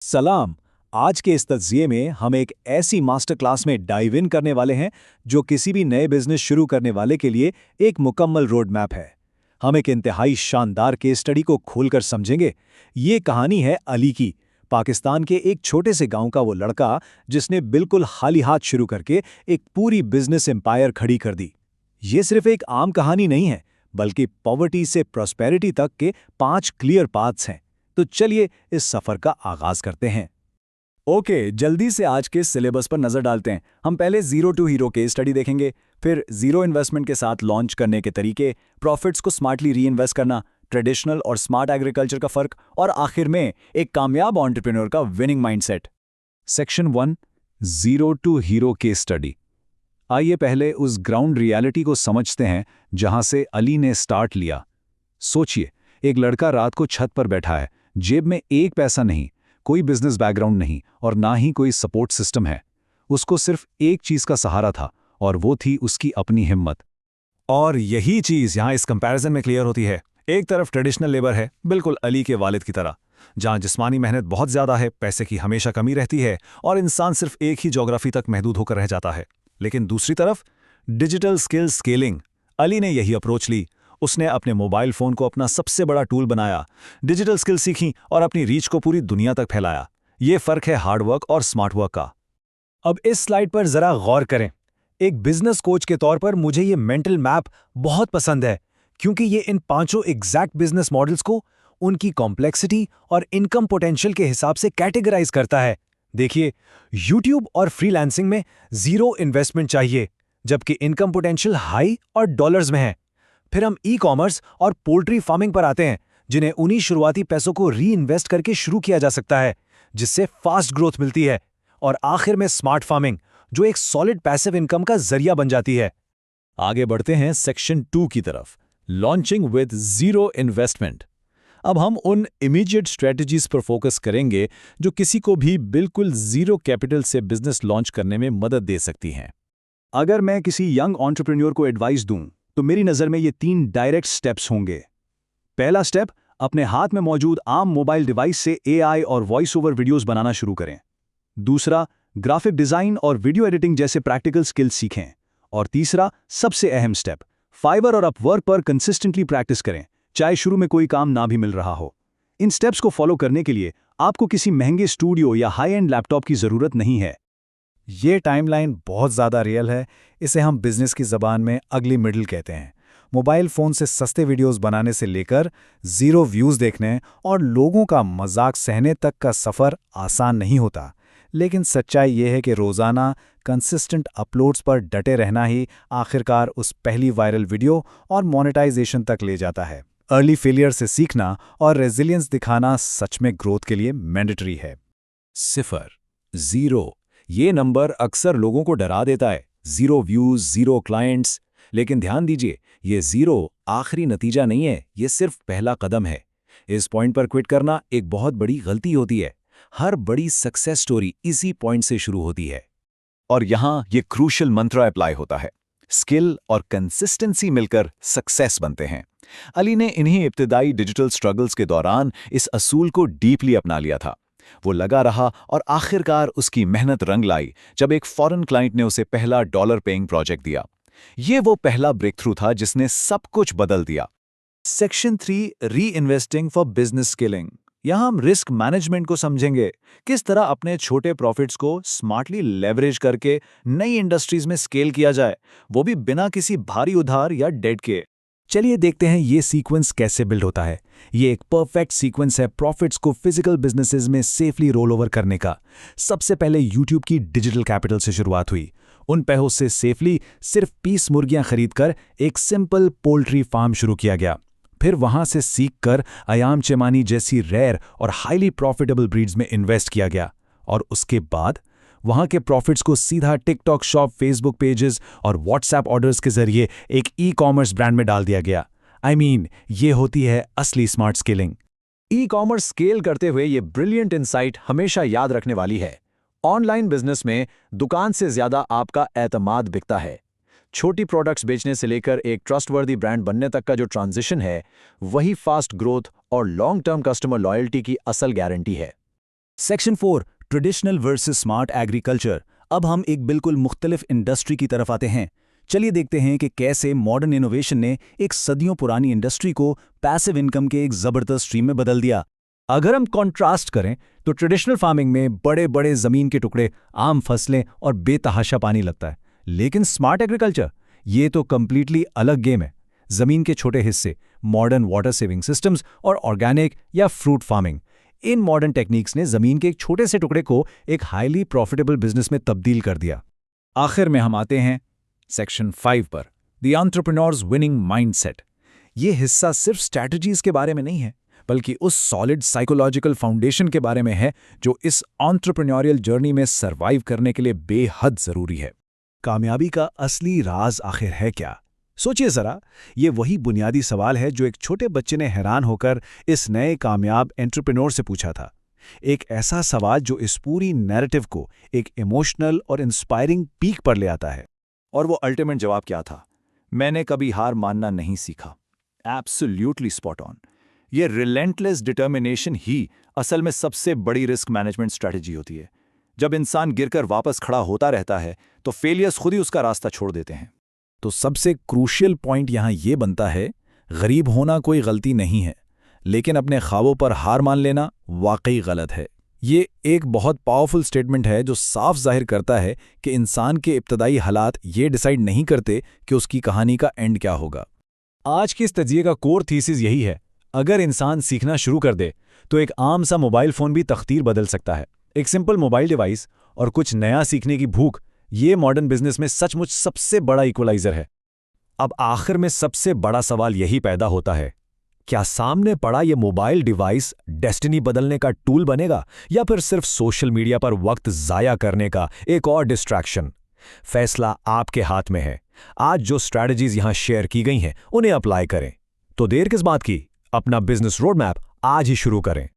सलाम। आज के इस तज्ज़िये में हम एक ऐसी मास्टर क्लास में डाइव इन करने वाले हैं जो किसी भी नए बिजनेस शुरू करने वाले के लिए एक मुकम्मल रोड मैप है। हम एक इंतहाई शानदार केस स्टडी को खोलकर समझेंगे। ये कहानी है अली की, पाकिस्तान के एक छोटे से गांव का वो लड़का जिसने बिल्कुल खाली हाथ शुरू करके एक पूरी बिजनेस एम्पायर खड़ी कर दी। ये सिर्फ एक आम कहानी नहीं है, बल्कि पॉवर्टी से प्रॉस्पेरिटी तक के 5 क्लियर पाथ्स हैं। तो चलिए इस सफर का आगाज करते हैं। ओके, जल्दी से आज के सिलेबस पर नजर डालते हैं। हम पहले zero to hero case study देखेंगे, फिर जीरो इन्वेस्टमेंट के साथ लॉन्च करने के तरीके, प्रॉफिट्स को स्मार्टली री इन्वेस्ट करना, ट्रेडिशनल और स्मार्ट एग्रीकल्चर का फर्क, और आखिर में एक कामयाब एंटरप्रेन्योर का winning mindset. Section 1, zero to hero case study. आइए पहले उस ग्राउंड रियलिटी को समझते हैं जहां से अली ने स्टार्ट लिया। सोचिए, एक लड़का रात को छत पर बैठा है, जेब में एक पैसा नहीं, कोई बिजनेस बैकग्राउंड नहीं और ना ही कोई सपोर्ट सिस्टम है। उसको सिर्फ एक चीज का सहारा था और वो थी उसकी अपनी हिम्मत। और यही चीज यहां इस कंपैरिजन में क्लियर होती है। एक तरफ ट्रेडिशनल लेबर है, बिल्कुल अली के वालिद की तरह, जहां जिस्मानी मेहनत बहुत ज्यादा है, पैसे की हमेशा कमी रहती है और इंसान सिर्फ एक ही ज्योग्राफी तक महदूद होकर रह जाता है। लेकिन दूसरी तरफ डिजिटल स्किल स्केलिंग। अली ने यही अप्रोच ली। उसने अपने मोबाइल फोन को अपना सबसे बड़ा टूल बनाया, डिजिटल स्किल सीखी और अपनी रीच को पूरी दुनिया तक फैलाया। ये फर्क है हार्डवर्क और स्मार्ट वर्क का। अब इस स्लाइड पर जरा गौर करें। एक बिजनेस कोच के तौर पर मुझे ये मेंटल मैप बहुत पसंद है, क्योंकि ये इन 5 एग्जैक्ट बिजनेस मॉडल्स को उनकी कॉम्प्लेक्सिटी और इनकम पोटेंशियल के हिसाब से कैटेगराइज करता है। देखिए, यूट्यूब और फ्रीलांसिंग में जीरो इन्वेस्टमेंट चाहिए, जबकि इनकम पोटेंशियल हाई और डॉलर्स में है। फिर हम ई कॉमर्स और पोल्ट्री फार्मिंग पर आते हैं, जिन्हें उन्हीं शुरुआती पैसों को री इन्वेस्ट करके शुरू किया जा सकता है, जिससे फास्ट ग्रोथ मिलती है। और आखिर में स्मार्ट फार्मिंग, जो एक सॉलिड पैसिव इनकम का जरिया बन जाती है। आगे बढ़ते हैं सेक्शन 2 की तरफ, लॉन्चिंग विद जीरो इन्वेस्टमेंट। अब हम उन इमीडिएट स्ट्रेटजीज पर फोकस करेंगे जो किसी को भी बिल्कुल जीरो कैपिटल से बिजनेस लॉन्च करने में मदद दे सकती हैं। अगर मैं किसी यंग एंटरप्रेन्योर को एडवाइस दूं, तो मेरी नज़र में ये 3 डायरेक्ट स्टेप्स होंगे। पहला स्टेप, अपने हाथ में मौजूद आम मोबाइल डिवाइस से एआई और वॉइस ओवर वीडियोस बनाना शुरू करें। दूसरा, ग्राफिक डिज़ाइन और वीडियो एडिटिंग जैसे प्रैक्टिकल स्किल्स सीखें। और तीसरा, सबसे अहम स्टेप, फाइवर और अपवर्क पर कंसिस्टेंटली प्रैक्टिस करें, चाहे शुरू में कोई काम ना भी मिल रहा हो। इन स्टेप्स को फॉलो करने के लिए आपको किसी महंगे स्टूडियो या हाई एंड लैपटॉप की ज़रूरत नहीं है। ये टाइमलाइन बहुत ज़्यादा रियल है। इसे हम बिजनेस की ज़बान में अगली मिडल कहते हैं। मोबाइल फ़ोन से सस्ते वीडियोस बनाने से लेकर ज़ीरो व्यूज़ देखने और लोगों का मजाक सहने तक का सफ़र आसान नहीं होता। लेकिन सच्चाई ये है कि रोज़ाना कंसिस्टेंट अपलोड्स पर डटे रहना ही आखिरकार उस पहली वायरल वीडियो और मोनेटाइजेशन तक ले जाता है। अर्ली फेलियर से सीखना और रेजिलियंस दिखाना सच में ग्रोथ के लिए मैंडेटरी है। 0, ज़ीरो, ये नंबर अक्सर लोगों को डरा देता है। Zero views, zero clients. लेकिन ध्यान दीजिए, ये जीरो आखिरी नतीजा नहीं है, ये सिर्फ पहला कदम है। इस पॉइंट पर क्विट करना एक बहुत बड़ी गलती होती है। हर बड़ी सक्सेस स्टोरी इसी पॉइंट से शुरू होती है। और यहां ये क्रूशियल मंत्र अप्लाई होता है, स्किल और कंसिस्टेंसी मिलकर सक्सेस बनते हैं। अली ने इन्हीं इब्तिदाई डिजिटल स्ट्रगल्स के दौरान इस असूल को डीपली अपना लिया था। वो लगा रहा और आखिरकार उसकी मेहनत रंग लाई जब एक फॉरेन क्लाइंट ने उसे पहला डॉलर पेइंग प्रोजेक्ट दिया। ये वो पहला ब्रेक थ्रू था जिसने सब कुछ बदल दिया। सेक्शन 3, री इन्वेस्टिंग फॉर बिजनेस स्केलिंग। यहां हम रिस्क मैनेजमेंट को समझेंगे, किस तरह अपने छोटे प्रॉफिट्स को स्मार्टली लेवरेज करके नई इंडस्ट्रीज में स्केल किया जाए, वो भी बिना किसी भारी उधार या डेट के। चलिए देखते हैं ये सीक्वेंस कैसे बिल्ड होता है। ये एक परफेक्ट सीक्वेंस है प्रॉफिट्स को फिजिकल बिजनेसेस में सेफली रोल ओवर करने का। सबसे पहले यूट्यूब की डिजिटल कैपिटल से शुरुआत हुई। उन पैसों से सेफली सिर्फ 20 मुर्गियां खरीदकर एक सिंपल पोल्ट्री फार्म शुरू किया गया। फिर वहां से सीखकर अयाम चेमानी जैसी रेयर और हाईली प्रॉफिटेबल ब्रीड्स में इन्वेस्ट किया गया। और उसके बाद वहां के प्रॉफिट्स को सीधा टिकटॉक शॉप, फेसबुक पेजेस और व्हाट्सएप ऑर्डर्स के जरिए एक ई कॉमर्स ब्रांड में डाल दिया गया। ये होती है असली smart scaling. E commerce scale करते हुए ये ब्रिलियंट इनसाइट हमेशा याद रखने वाली है। ऑनलाइन बिजनेस में दुकान से ज्यादा आपका एतमाद बिकता है। छोटी प्रोडक्ट्स बेचने से लेकर एक ट्रस्टवर्दी ब्रांड बनने तक का जो ट्रांजिशन है, वही फास्ट ग्रोथ और लॉन्ग टर्म कस्टमर लॉयल्टी की असल गारंटी है। Section 4 traditional versus smart agriculture. अब हम एक बिल्कुल मुख्तलिफ इंडस्ट्री की तरफ आते हैं। चलिए देखते हैं कि कैसे मॉडर्न इनोवेशन ने एक सदियों पुरानी इंडस्ट्री को पैसिव इनकम के एक ज़बरदस्त स्ट्रीम में बदल दिया। अगर हम कॉन्ट्रास्ट करें तो ट्रेडिशनल फार्मिंग में बड़े बड़े ज़मीन के टुकड़े, आम फसलें और बेतहाशा पानी लगता है, लेकिन स्मार्ट एग्रीकल्चर ये तो कंप्लीटली अलग गेम है। ज़मीन के छोटे हिस्से, मॉडर्न वाटर सेविंग सिस्टम्स और ऑर्गेनिक या fruit farming, in modern techniques ने ज़मीन के एक छोटे से टुकड़े को एक हाईली प्रॉफिटेबल बिजनेस में तब्दील कर दिया। आखिर में हम आते हैं सेक्शन 5 पर, द एंटरप्रेन्योर्स विनिंग माइंडसेट। ये हिस्सा सिर्फ स्ट्रैटेजीज के बारे में नहीं है, बल्कि उस सॉलिड साइकोलॉजिकल फाउंडेशन के बारे में है जो इस एंटरप्रेन्योरियल जर्नी में सरवाइव करने के लिए बेहद ज़रूरी है। कामयाबी का असली राज आखिर है क्या? सोचिए ज़रा, ये वही बुनियादी सवाल है जो एक छोटे बच्चे ने हैरान होकर इस नए कामयाब एंटरप्रेन्योर से पूछा था। एक ऐसा सवाल जो इस पूरी नैरेटिव को एक इमोशनल और इंस्पायरिंग पीक पर ले आता है। और वो अल्टीमेट जवाब क्या था? मैंने कभी हार मानना नहीं सीखा। Absolutely spot on. ये रिलेंटलेस डिटर्मिनेशन ही असल में सबसे बड़ी रिस्क मैनेजमेंट स्ट्रैटेजी होती है। जब इंसान गिरकर वापस खड़ा होता रहता है तो फेलियर्स खुद ही उसका रास्ता छोड़ देते हैं। तो सबसे क्रूशियल पॉइंट यहाँ ये बनता है, गरीब होना कोई गलती नहीं है, लेकिन अपने ख्वाबों पर हार मान लेना वाकई गलत है। ये एक बहुत पावरफुल स्टेटमेंट है जो साफ जाहिर करता है कि इंसान के इब्तदाई हालात ये डिसाइड नहीं करते कि उसकी कहानी का एंड क्या होगा। आज के इस तजिए का कोर थीसिस यही है, अगर इंसान सीखना शुरू कर दे तो एक आम सा मोबाइल फ़ोन भी तकदीर बदल सकता है। एक सिंपल मोबाइल डिवाइस और कुछ नया सीखने की भूख, ये मॉडर्न बिजनेस में सचमुच सबसे बड़ा इक्वलाइजर है। अब आखिर में सबसे बड़ा सवाल यही पैदा होता है, क्या सामने पड़ा ये मोबाइल डिवाइस डेस्टिनी बदलने का टूल बनेगा या फिर सिर्फ सोशल मीडिया पर वक्त ज़ाया करने का एक और डिस्ट्रैक्शन? फैसला आपके हाथ में है। आज जो स्ट्रैटेजीज यहां शेयर की गई हैं उन्हें अप्लाई करें। तो देर किस बात की, अपना बिजनेस रोड मैप आज ही शुरू करें।